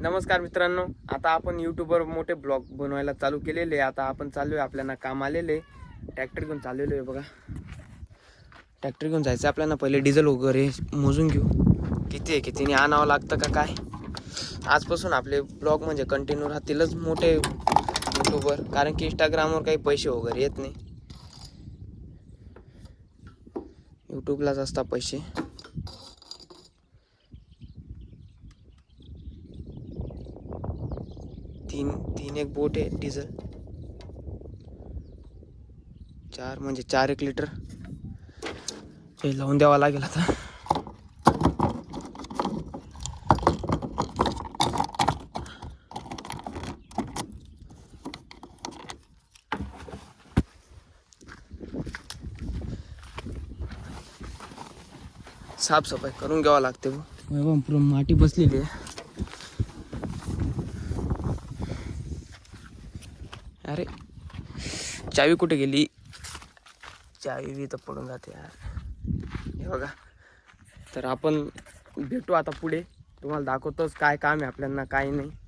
नमस्कार मित्रांनो, आता आपण यूट्यूबवर मोठे ब्लॉग बनवायला चालू केलेले. आता आपण चाललो आहे, आपल्याला काम आलेले. ट्रॅक्टर घेऊन चाललेलो आहे बघा. ट्रॅक्टर घेऊन जायचं आपल्याला. पहिले डिझेल वगैरे मोजून घेऊ, किती आहे कितीने आणावं लागतं का काय. आजपासून आपले ब्लॉग म्हणजे कंटिन्यू राहतीलच मोठे यूट्यूबवर, कारण की इंस्टाग्रामवर काही पैसे वगैरे येत नाही. यूट्यूबलाच असतात पैसे. तीन एक बोट आहे डिझेल. 4 म्हणजे 4 लिटर हे लावून द्यावा लागेल आता. साफसफाई करून घ्यावं लागते. पूर्ण माती बसलेली आहे. अरे चावी कुठे गेली? चावी बी तर पडून जाते यार. हे बघा. तर आपण भेटू आता पुढे, तुम्हाला दाखवतोच काय काम आहे आपल्याला काय नाही.